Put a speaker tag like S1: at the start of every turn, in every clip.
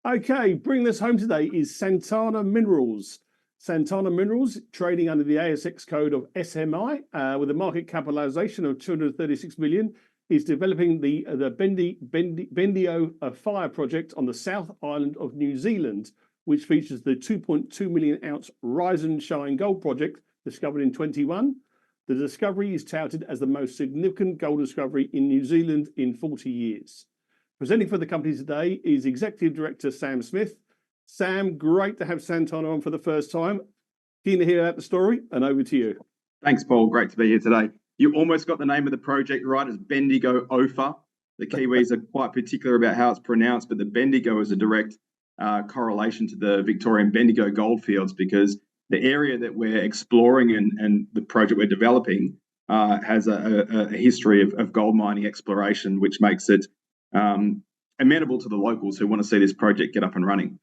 S1: Okay, bringing this home today is Santana Minerals. Santana Minerals, trading under the ASX code of SMI, with a market capitalisation of 236 million, is developing the Bendigo-Ophir project on the South Island of New Zealand, which features the 2.2 million ounce Rise and Shine gold project discovered in 21. The discovery is touted as the most significant gold discovery in New Zealand in 40 years. Presenting for the company today is Executive Director Sam Smith. Sam, great to have Santana on for the first time. Keen to hear out the story, and over to you.
S2: Thanks, Paul. Great to be here today. You almost got the name of the project right. It's Bendigo-Ophir. The Kiwis are quite particular about how it's pronounced, but the Bendigo is a direct correlation to the Victorian Bendigo goldfields, because the area that we're exploring and the project we're developing has a history of gold mining exploration, which makes it amenable to the locals who want to see this project get up and running.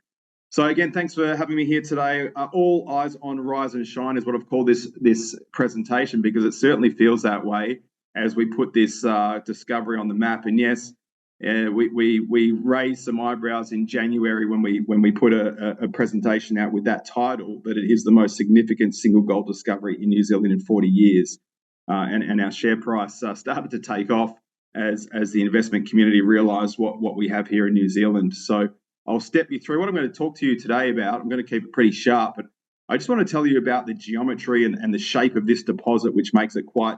S2: So again, thanks for having me here today. All eyes on Rise and Shine is what I've called this presentation, because it certainly feels that way as we put this discovery on the map. And yes, we raised some eyebrows in January when we put a presentation out with that title, but it is the most significant single gold discovery in New Zealand in 40 years. And our share price started to take off as the investment community realised what we have here in New Zealand. So I'll step you through what I'm going to talk to you today about. I'm going to keep it pretty sharp, but I just want to tell you about the geometry and the shape of this deposit, which makes it quite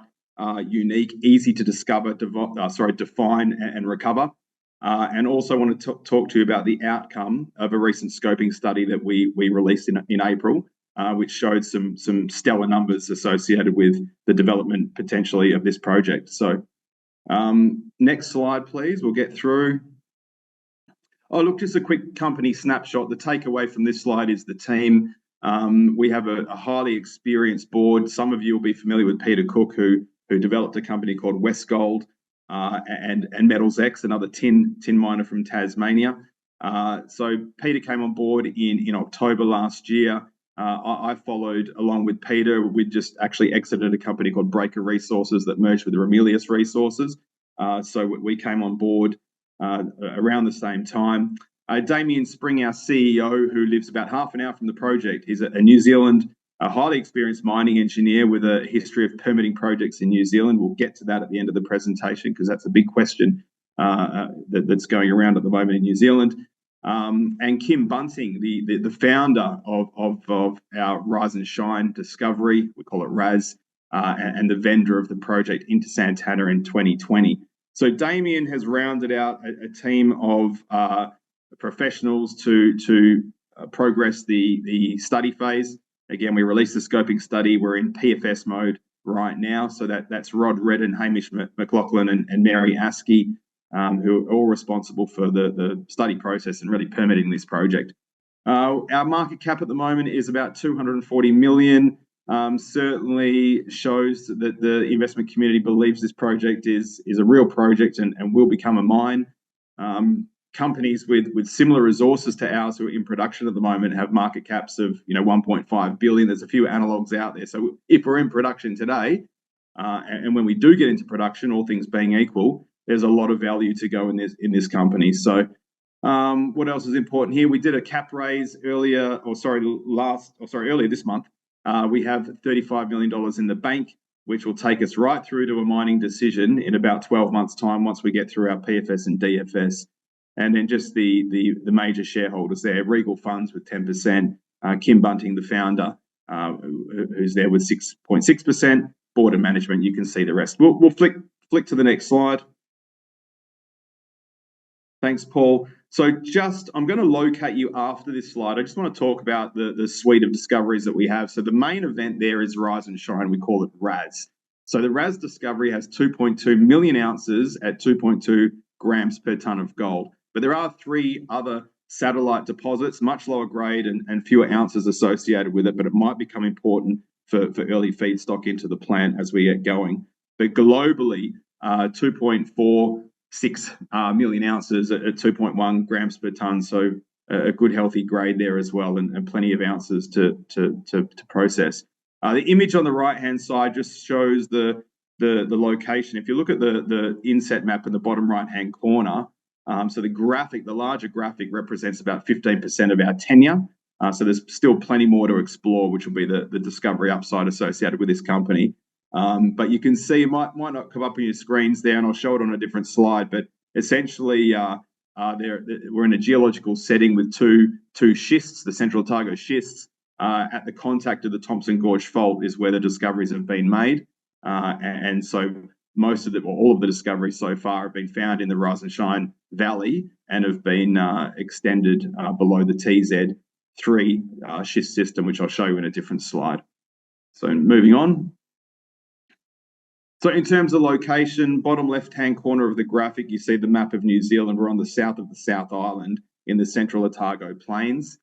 S2: unique, easy to discover, define and recover. And also want to talk to you about the outcome of a recent scoping study that we released in April, which showed some stellar numbers associated with the development potentially of this project. So next slide, please. We'll get through. Oh, look, just a quick company snapshot. The takeaway from this slide is the team. We have a highly experienced board. Some of you will be familiar with Peter Cook, who developed a company called Westgold and Metals X, another tin miner from Tasmania. So Peter came on board in October last year. I followed along with Peter. We'd just actually exited a company called Breaker Resources that merged with Ramelius Resources. So we came on board around the same time. Damien Spring, our CEO, who lives about half an hour from the project, is a New Zealand, a highly experienced mining engineer with a history of permitting projects in New Zealand. We'll get to that at the end of the presentation, because that's a big question that's going around at the moment in New Zealand. And Kim Bunting, the founder of our Rise and Shine discovery, we call it RAS, and the vendor of the project into Santana in 2020. So Damien has rounded out a team of professionals to progress the study phase. Again, we released the scoping study. We're in PFS mode right now. So that's Rod Redden, Hamish McLaughlin, and Mary Askey, who are all responsible for the study process and really permitting this project. Our market cap at the moment is about 240 million. Certainly shows that the investment community believes this project is a real project and will become a mine. Companies with similar resources to ours who are in production at the moment have market caps of 1.5 billion. There's a few analogues out there. So if we're in production today, and when we do get into production, all things being equal, there's a lot of value to go in this company. So what else is important here? We did a cap raise earlier this month. We have $35 million in the bank, which will take us right through to a mining decision in about 12 months' time once we get through our PFS and DFS. And then just the major shareholders there, Regal Funds with 10%, Kim Bunting, the founder, who's there with 6.6%, board and management. You can see the rest. We'll flick to the next slide. Thanks, Paul. So I'm going to locate you after this slide. I just want to talk about the suite of discoveries that we have. So the main event there is Rise and Shine. We call it RAS. So the RAS discovery has 2.2 million ounces at 2.2 grams per tonne of gold. But there are 3 other satellite deposits, much lower grade and fewer ounces associated with it, but it might become important for early feedstock into the plant as we get going. But globally, 2.46 million ounces at 2.1 grams per tonne, so a good healthy grade there as well, and plenty of ounces to process. The image on the right-hand side just shows the location. If you look at the inset map in the bottom right-hand corner, So the larger graphic represents about 15% of our tenure. So there's still plenty more to explore, which will be the discovery upside associated with this company. But you can see, it might not come up on your screens there, and I'll show it on a different slide, but essentially we're in a geological setting with two schists, the Central Otago schists. At the contact of the Thompson Gorge Fault is where the discoveries have been made. And so all of the discoveries so far have been found in the Rise and Shine Valley and have been extended below the TZ3 schist system, which I'll show you in a different slide. So moving on. So in terms of location, bottom left-hand corner of the graphic, you see the map of New Zealand. We're on the south of the South Island in the Central Otago Plains.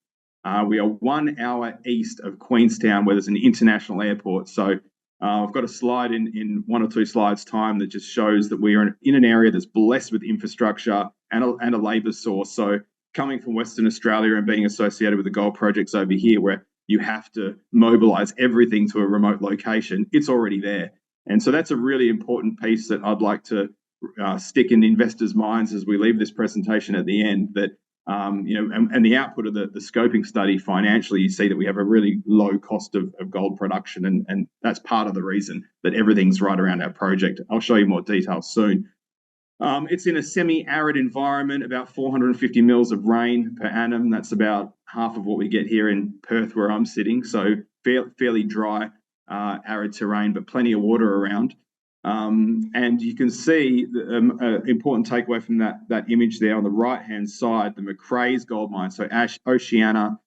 S2: We are 1 hour east of Queenstown, where there's an international airport. So I've got a slide in 1 or 2 slides' time that just shows that we are in an area that's blessed with infrastructure and a labour source. So coming from Western Australia and being associated with the gold projects over here, where you have to mobilise everything to a remote location, it's already there. And so that's a really important piece that I'd like to stick in investors' minds as we leave this presentation at the end, that and the output of the scoping study financially, you see that we have a really low cost of gold production, and that's part of the reason that everything's right around our project. I'll show you more details soon. It's in a semi-arid environment, about 450 mils of rain per annum. That's about half of what we get here in Perth, where I'm sitting. So fairly dry, arid terrain, but plenty of water around. And you can see the important takeaway from that image there on the right-hand side, the Macraes gold mine. So Oceana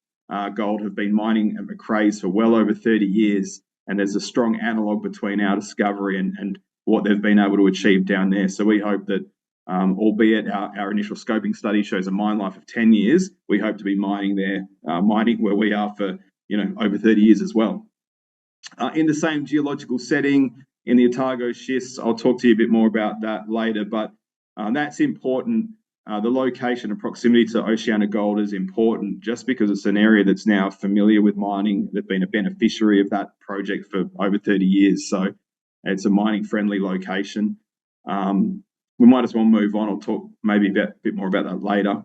S2: Gold have been mining at Macraes for well over 30 years, and there's a strong analogue between our discovery and what they've been able to achieve down there. So we hope that, albeit our initial scoping study shows a mine life of 10 years, we hope to be mining where we are for over 30 years as well. In the same geological setting, in the Otago schists, I'll talk to you a bit more about that later, but that's important. The location and proximity to Oceana Gold is important just because it's an area that's now familiar with mining. They've been a beneficiary of that project for over 30 years. So it's a mining-friendly location. We might as well move on. I'll talk maybe a bit more about that later.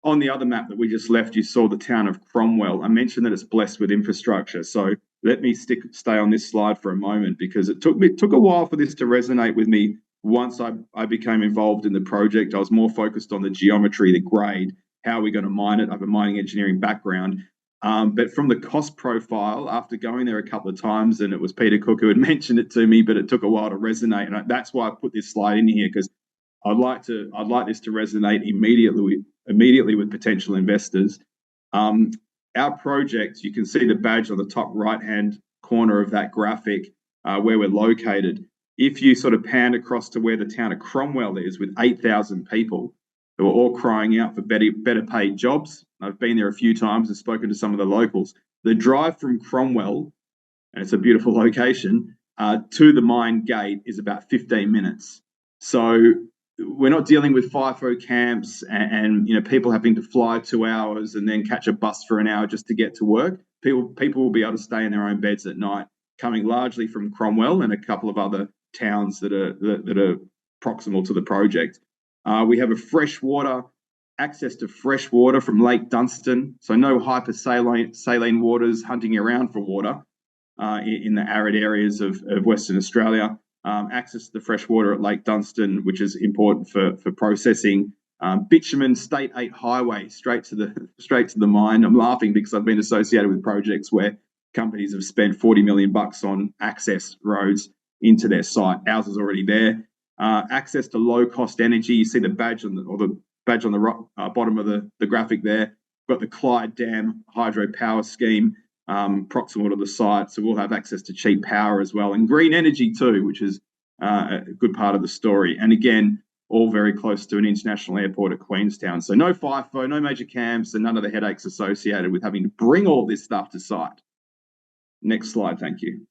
S2: On the other map that we just left, you saw the town of Cromwell. I mentioned that it's blessed with infrastructure. So let me stay on this slide for a moment, because it took a while for this to resonate with me. Once I became involved in the project, I was more focused on the geometry, the grade, how are we going to mine it. I have a mining engineering background. But from the cost profile, after going there a couple of times, and it was Peter Cook who had mentioned it to me, but it took a while to resonate. And that's why I put this slide in here, because I'd like this to resonate immediately with potential investors. Our project, you can see the badge on the top right-hand corner of that graphic, where we're located. If you sort of pan across to where the town of Cromwell is, with 8,000 people who are all crying out for better paid jobs. I've been there a few times and spoken to some of the locals. The drive from Cromwell, and it's a beautiful location, to the mine gate is about 15 minutes. So we're not dealing with FIFO camps and people having to fly 2 hours and then catch a bus for an hour just to get to work. People will be able to stay in their own beds at night, coming largely from Cromwell and a couple of other towns that are proximal to the project. We have access to fresh water from Lake Dunstan, so no hypersaline waters hunting around for water in the arid areas of Western Australia. Access to the fresh water at Lake Dunstan, which is important for processing. Bitumen State 8 highway straight to the mine. I'm laughing because I've been associated with projects where companies have spent $40 million on access roads into their site. Ours is already there. Access to low-cost energy. You see the badge on the bottom of the graphic there. We've got the Clyde Dam hydro power scheme proximal to the site, so we'll have access to cheap power as well, and green energy too, which is a good part of the story. And again, all very close to an international airport at Queenstown. So no FIFO, no major camps, and none of the headaches associated with having to bring all this stuff to site. Next slide, thank you.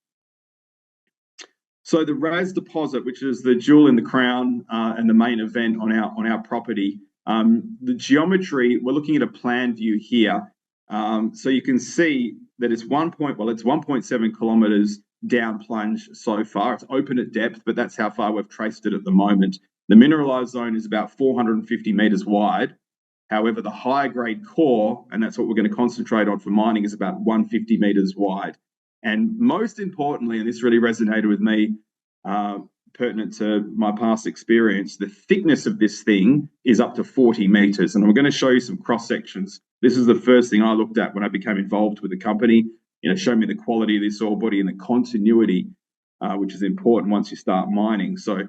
S2: So the RAS deposit, which is the jewel in the crown and the main event on our property, the geometry, we're looking at a plan view here. So you can see that it's 1.7 kilometres down plunge so far. It's open at depth, but that's how far we've traced it at the moment. The mineralized zone is about 450 meters wide. However, the high grade core, and that's what we're going to concentrate on for mining, is about 150 meters wide. And most importantly, and this really resonated with me, pertinent to my past experience, the thickness of this thing is up to 40 meters. And I'm going to show you some cross sections. This is the first thing I looked at when I became involved with the company. Show me the quality of this ore body and the continuity, which is important once you start mining. So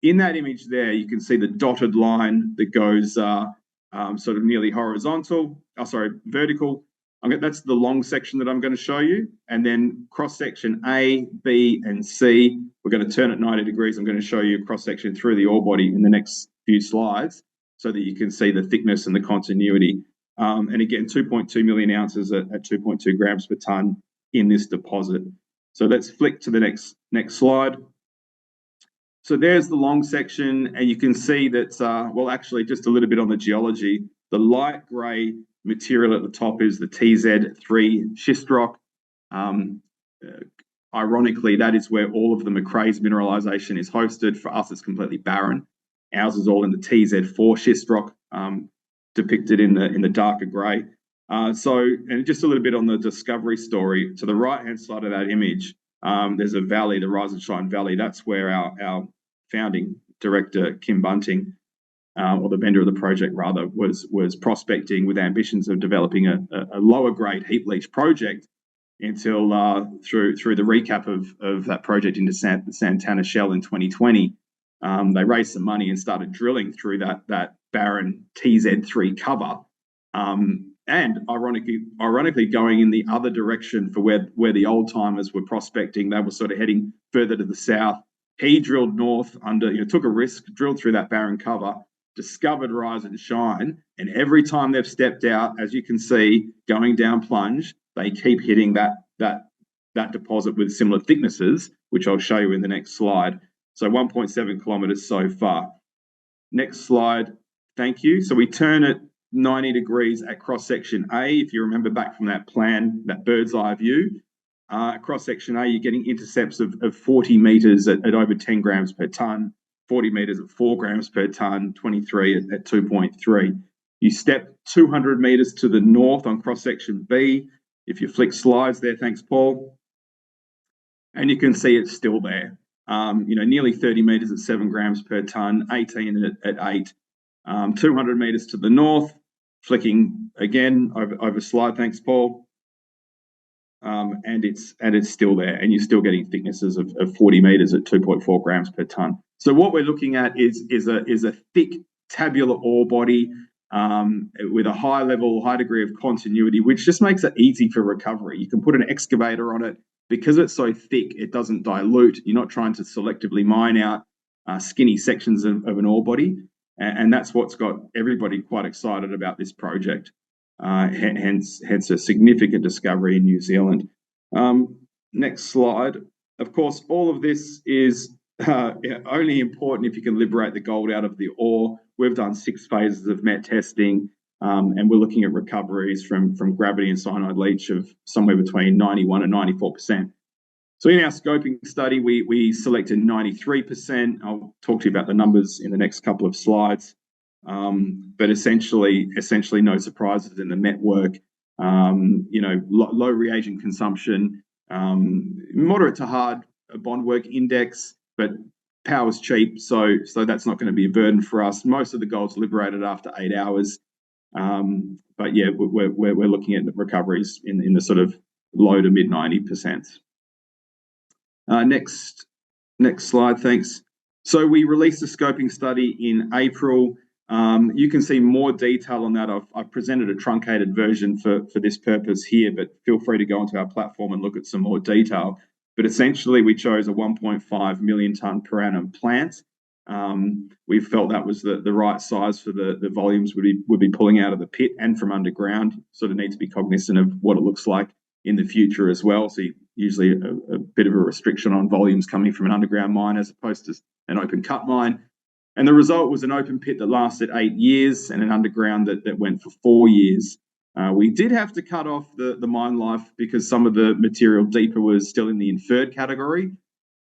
S2: in that image there, you can see the dotted line that goes sort of nearly vertical. That's the long section that I'm going to show you. And then cross section A, B, and C, we're going to turn it 90 degrees. I'm going to show you a cross section through the ore body in the next few slides so that you can see the thickness and the continuity. And again, 2.2 million ounces at 2.2 grams per tonne in this deposit. So let's flick to the next slide. So there's the long section, and you can see that, well, actually just a little bit on the geology, the light grey material at the top is the TZ3 schist rock. Ironically, that is where all of the Macraes mineralisation is hosted. For us, it's completely barren. Ours is all in the TZ4 schist rock, depicted in the darker grey. And just a little bit on the discovery story. To the right-hand side of that image, there's a valley, the Rise and Shine Valley. That's where our founding director, Kim Bunting, or the vendor of the project rather, was prospecting with ambitions of developing a lower grade heap leach project until through the recap of that project into the Santana Shell in 2020, they raised some money and started drilling through that barren TZ3 cover. And ironically, going in the other direction for where the old timers were prospecting, they were sort of heading further to the south. He drilled north took a risk, drilled through that barren cover, discovered Rise and Shine, and every time they've stepped out, as you can see, going down plunge, they keep hitting that deposit with similar thicknesses, which I'll show you in the next slide. So 1.7 kilometers so far. Next slide, thank you. So we turn it 90 degrees at cross section A. If you remember back from that plan, that bird's eye view, cross section A, you're getting intercepts of 40 meters at over 10 grams per tonne, 40 meters at 4 grams per tonne, 23 at 2.3. You step 200 meters to the north on cross section B. If you flick slides there, thanks, Paul. And you can see it's still there. Nearly 30 meters at 7 grams per tonne, 18 at 8. 200 meters to the north, flicking again over slide, thanks, Paul. And it's still there, and you're still getting thicknesses of 40 meters at 2.4 grams per tonne. So what we're looking at is a thick tabular ore body with a high degree of continuity, which just makes it easy for recovery. You can put an excavator on it. Because it's so thick, it doesn't dilute. You're not trying to selectively mine out skinny sections of an ore body. And that's what's got everybody quite excited about this project. Hence a significant discovery in New Zealand. Next slide. Of course, all of this is only important if you can liberate the gold out of the ore. We've done 6 phases of met testing, and we're looking at recoveries from gravity and cyanide leach of somewhere between 91 and 94%. So in our scoping study, we selected 93%. I'll talk to you about the numbers in the next couple of slides. But essentially no surprises in the network. Low reagent consumption, moderate to hard bond work index, but power's cheap, so that's not going to be a burden for us. Most of the gold's liberated after 8 hours. But yeah, we're looking at the recoveries in the sort of low to mid 90%. Next slide, thanks. So we released a scoping study in April. You can see more detail on that. I've presented a truncated version for this purpose here, but feel free to go onto our platform and look at some more detail. But essentially, we chose a 1.5 million tonne per annum plant. We felt that was the right size for the volumes would be pulling out of the pit and from underground. Sort of need to be cognizant of what it looks like in the future as well. So usually a bit of a restriction on volumes coming from an underground mine as opposed to an open cut mine. And the result was an open pit that lasted 8 years and an underground that went for 4 years. We did have to cut off the mine life because some of the material deeper was still in the inferred category.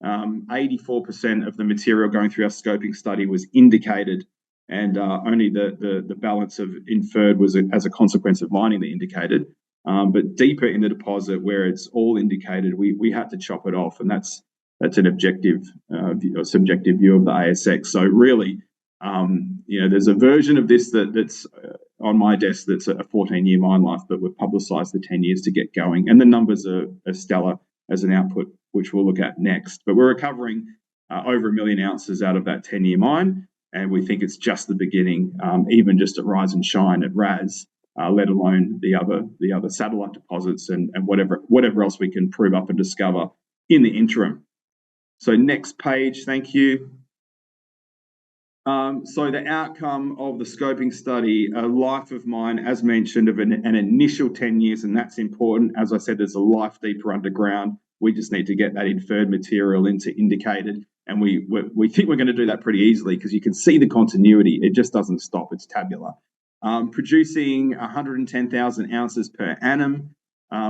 S2: 84% of the material going through our scoping study was indicated, and only the balance of inferred was as a consequence of mining the indicated. But deeper in the deposit, where it's all indicated, we had to chop it off, and that's an objective, subjective view of the ASX. So really, there's a version of this that's on my desk that's a 14-year mine life, but we've publicised the 10 years to get going, and the numbers are stellar as an output, which we'll look at next. But we're recovering over 1 million ounces out of that 10-year mine, and we think it's just the beginning, even just at Rise and Shine at RAS, let alone the other satellite deposits and whatever else we can prove up and discover in the interim. So next page, thank you. So the outcome of the scoping study, a life of mine, as mentioned, of an initial 10 years, and that's important. As I said, there's a life deeper underground. We just need to get that inferred material into indicated, and we think we're going to do that pretty easily because you can see the continuity. It just doesn't stop. It's tabular. Producing 110,000 ounces per annum,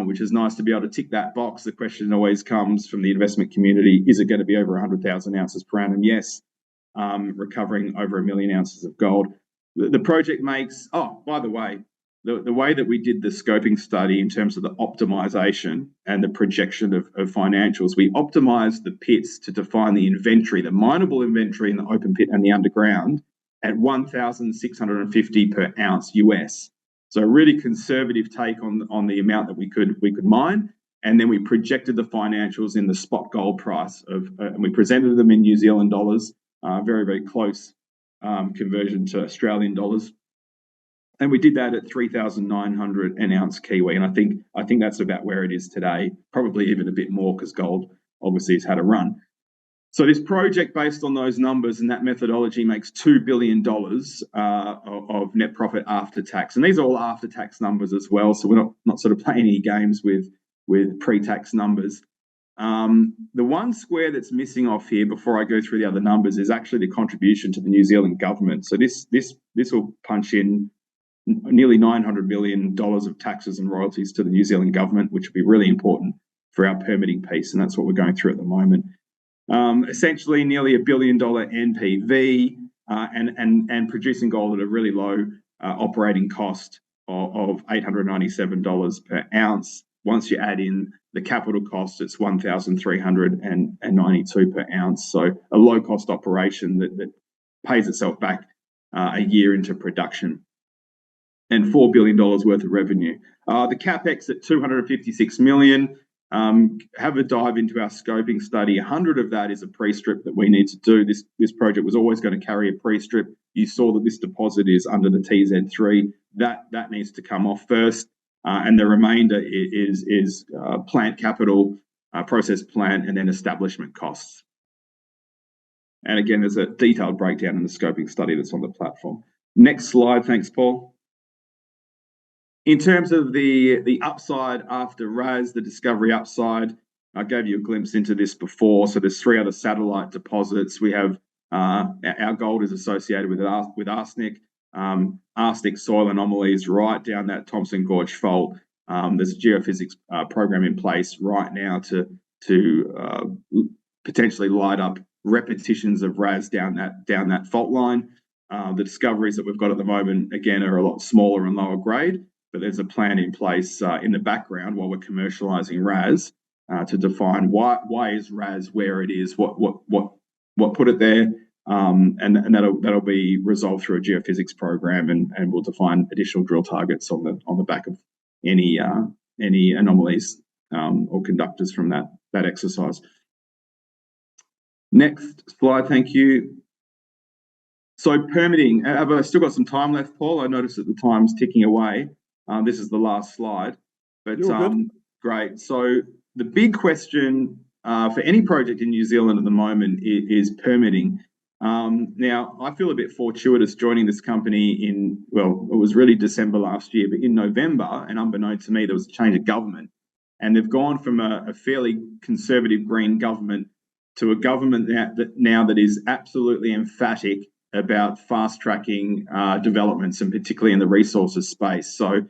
S2: which is nice to be able to tick that box. The question always comes from the investment community, is it going to be over 100,000 ounces per annum? Yes. Recovering over 1 million ounces of gold. The project makes, by the way, the way that we did the scoping study in terms of the optimization and the projection of financials, we optimized the pits to define the inventory, the mineable inventory in the open pit and the underground at 1,650 per ounce US. So a really conservative take on the amount that we could mine. And then we projected the financials in the spot gold price and we presented them in New Zealand dollars. Very, very close conversion to Australian dollars. And we did that at 3,900 an ounce Kiwi. And I think that's about where it is today, probably even a bit more because gold obviously has had a run. So this project, based on those numbers and that methodology, makes $2 billion of net profit after tax. And these are all after tax numbers as well. So we're not sort of playing any games with pre-tax numbers. The one square that's missing off here before I go through the other numbers is actually the contribution to the New Zealand government. So this will punch in nearly $900 million of taxes and royalties to the New Zealand government, which will be really important for our permitting piece, and that's what we're going through at the moment. Essentially nearly $1 billion NPV and producing gold at a really low operating cost of $897 per ounce. Once you add in the capital cost, it's $1,392 per ounce. So a low-cost operation that pays itself back a year into production, and $4 billion worth of revenue. The capex at $256 million. Have a dive into our scoping study. 100 of that is a pre-strip that we need to do. This project was always going to carry a pre-strip. You saw that this deposit is under the TZ3. That needs to come off first. And the remainder is plant capital, process plant, and then establishment costs. And again, there's a detailed breakdown in the scoping study that's on the platform. Next slide. Thanks, Paul. In terms of the upside after RAS, the discovery upside, I gave you a glimpse into this before. So there's 3 other satellite deposits. We have our gold is associated with arsenic. Arsenic soil anomalies right down that Thompson Gorge fault. There's a geophysics program in place right now to potentially light up repetitions of RAS down that fault line. The discoveries that we've got at the moment, again, are a lot smaller and lower grade, but there's a plan in place in the background while we're commercialising RAS to define why is RAS where it is, what put it there. And that'll be resolved through a geophysics program, and we'll define additional drill targets on the back of any anomalies or conductors from that exercise. Next slide, thank you. So permitting, have I still got some time left, Paul? I noticed that the time's ticking away. This is the last slide, but great. So the big question for any project in New Zealand at the moment is permitting. Now, I feel a bit fortuitous joining this company it was really December last year, but in November, and unbeknown to me, there was a change of government. And they've gone from a fairly conservative green government to a government that is absolutely emphatic about fast-tracking developments, and particularly in the resources space. So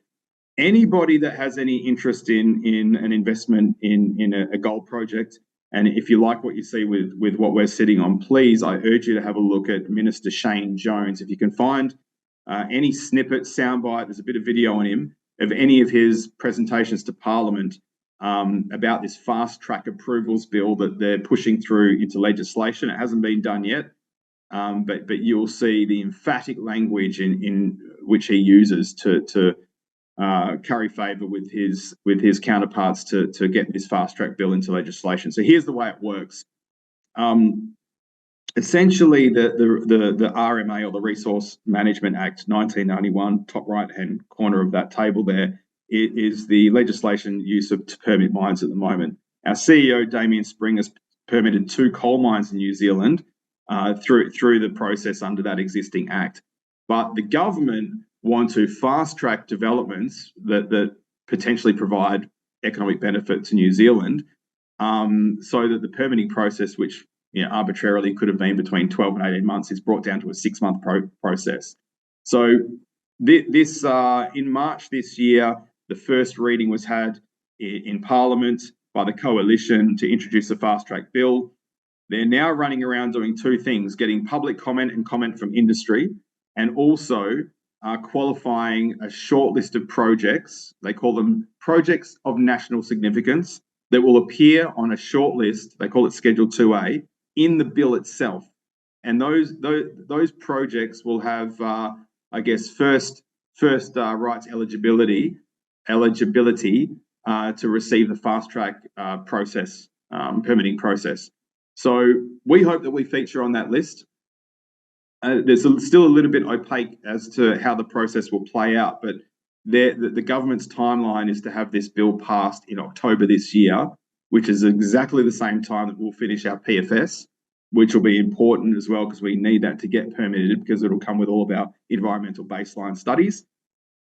S2: anybody that has any interest in an investment in a gold project, And if you like what you see with what we're sitting on, please, I urge you to have a look at Minister Shane Jones. If you can find any snippet, soundbite, there's a bit of video on him, of any of his presentations to Parliament about this fast track approvals bill that they're pushing through into legislation. It hasn't been done yet, but you'll see the emphatic language in which he uses to curry favour with his counterparts to get this fast track bill into legislation. So here's the way it works. Essentially, the RMA, or the Resource Management Act 1991, top right-hand corner of that table there, is the legislation use to permit mines at the moment. Our CEO, Damien Spring, has permitted 2 coal mines in New Zealand through the process under that existing act. But the government want to fast-track developments that potentially provide economic benefit to New Zealand, so that the permitting process, which arbitrarily could have been between 12 and 18 months, is brought down to a 6-month process. So this in March this year, the first reading was had in Parliament by the Coalition to introduce a fast-track bill. They're now running around doing 2 things: getting public comment and comment from industry, and also qualifying a short list of projects. They call them projects of national significance that will appear on a short list. They call it Schedule 2A in the bill itself. And those projects will have, first rights eligibility to receive the fast track process, permitting process. So we hope that we feature on that list. There's still a little bit opaque as to how the process will play out, but the government's timeline is to have this bill passed in October this year, which is exactly the same time that we'll finish our PFS, which will be important as well, because we need that to get permitted, because it'll come with all of our environmental baseline studies.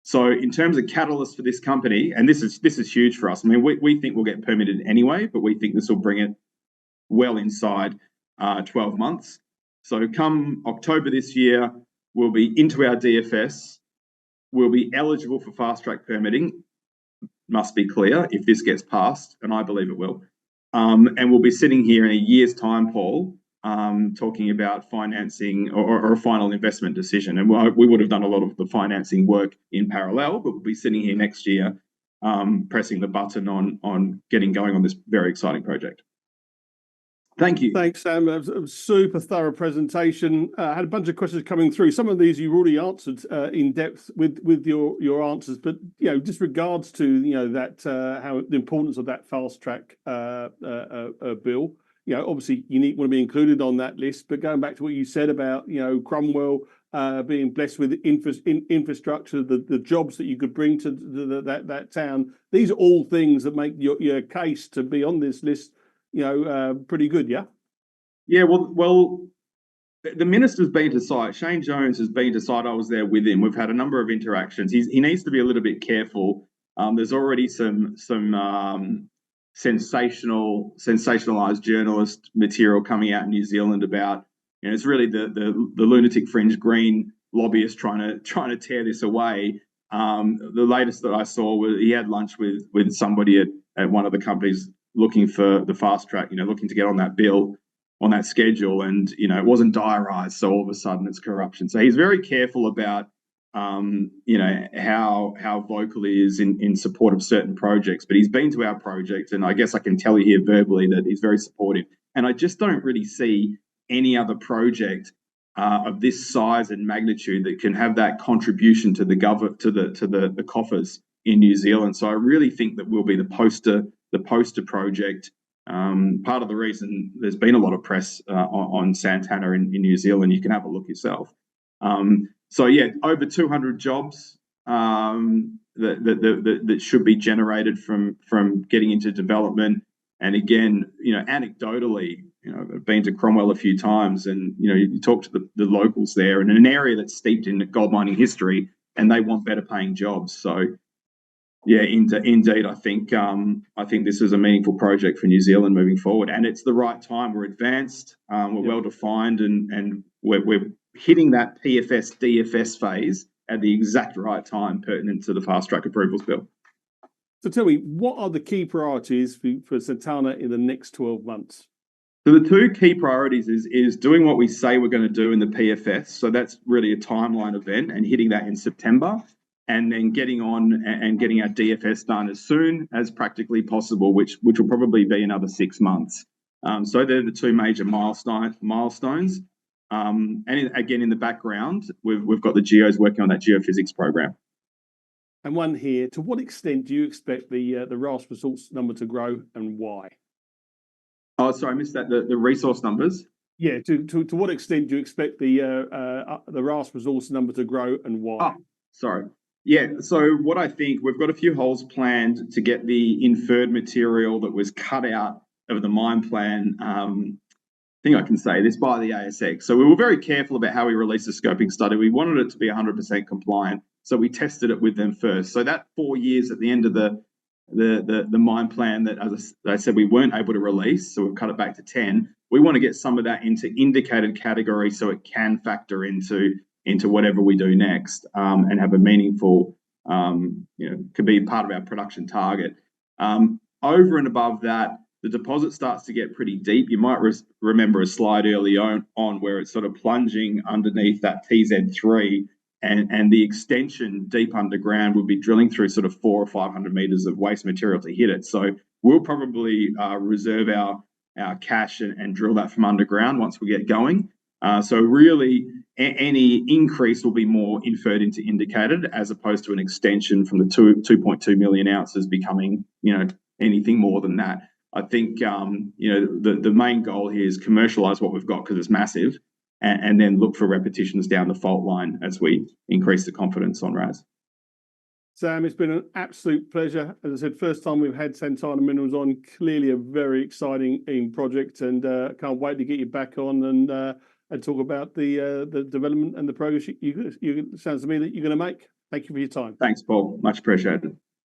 S2: So in terms of catalyst for this company, and this is huge for us. I mean, we think we'll get permitted anyway, but we think this will bring it well inside 12 months. So come October this year, we'll be into our DFS. We'll be eligible for fast track permitting. Must be clear if this gets passed, and I believe it will. And we'll be sitting here in a year's time, Paul, talking about financing or a final investment decision. And we would have done a lot of the financing work in parallel, but we'll be sitting here next year pressing the button on getting going on this very exciting project. Thank you.
S1: Thanks, Sam. That was a super thorough presentation. I had a bunch of questions coming through. Some of these you've already answered in depth with your answers, but just regards to that how the importance of that fast track bill. Obviously you want to be included on that list. But going back to what you said about Cromwell being blessed with infrastructure, the jobs that you could bring to that town, these are all things that make your case to be on this list pretty good, yeah?
S2: Yeah, well, the minister's been to site. Shane Jones has been to site. I was there with him. We've had a number of interactions. He needs to be a little bit careful. There's already some sensationalized journalist material coming out in New Zealand about, it's really the lunatic fringe green lobbyists trying to tear this away. The latest that I saw was he had lunch with somebody at one of the companies looking for the fast track, looking to get on that bill, on that schedule, and it wasn't diarised, so all of a sudden it's corruption. So he's very careful about how vocal he is in support of certain projects. But he's been to our project, and I guess I can tell you here verbally that he's very supportive. And I just don't really see any other project of this size and magnitude that can have that contribution to the the coffers in New Zealand. So I really think that we'll be the poster project. Part of the reason there's been a lot of press on Santana in New Zealand, you can have a look yourself. So yeah, over 200 jobs that should be generated from getting into development. And again, anecdotally, I've been to Cromwell a few times, and you talk to the locals there, in an area that's steeped in gold mining history, and they want better paying jobs. So yeah, indeed, I think this is a meaningful project for New Zealand moving forward, and it's the right time. We're advanced, we're well defined, and we're hitting that PFS DFS phase at the exact right time, pertinent to the fast track approvals bill.
S1: So tell me, what are the key priorities for Santana in the next 12 months?
S2: So the two key priorities is doing what we say we're going to do in the PFS. So that's really a timeline event and hitting that in September, and then getting on and getting our DFS done as soon as practically possible, which will probably be another 6 months. So they're the two major milestones. And again, in the background, we've got the geos working on that geophysics program.
S1: And one here, to what extent do you expect the RAS resource number to grow, and why?
S2: Oh, sorry, I missed that. The resource numbers.
S1: Yeah, to what extent do you expect the RAS resource number to grow, and why?
S2: Oh, sorry. Yeah, so what I think, we've got a few holes planned to get the inferred material that was cut out of the mine plan. I think I can say this, by the ASX. So we were very careful about how we released the scoping study. We wanted it to be 100% compliant, so we tested it with them first. So that 4 years at the end of the mine plan that, as I said, we weren't able to release, so we've cut it back to 10. We want to get some of that into indicated category so it can factor into whatever we do next, and have a meaningful, could be part of our production target. Over and above that, the deposit starts to get pretty deep. You might remember a slide early on where it's sort of plunging underneath that TZ3, and the extension deep underground would be drilling through sort of 400 or 500 meters of waste material to hit it. So we'll probably reserve our cash and drill that from underground once we get going. So really, any increase will be more inferred into indicated, as opposed to an extension from the 2.2 million ounces becoming, anything more than that. I think, the main goal here is commercialize what we've got because it's massive, and then look for repetitions down the fault line as we increase the confidence on RAS.
S1: Sam, it's been an absolute pleasure. As I said, first time we've had Santana Minerals on, clearly a very exciting project, and can't wait to get you back on and talk about the development and the progress you sounds to me that you're going to make. Thank you for your time.
S2: Thanks, Paul. Much appreciated.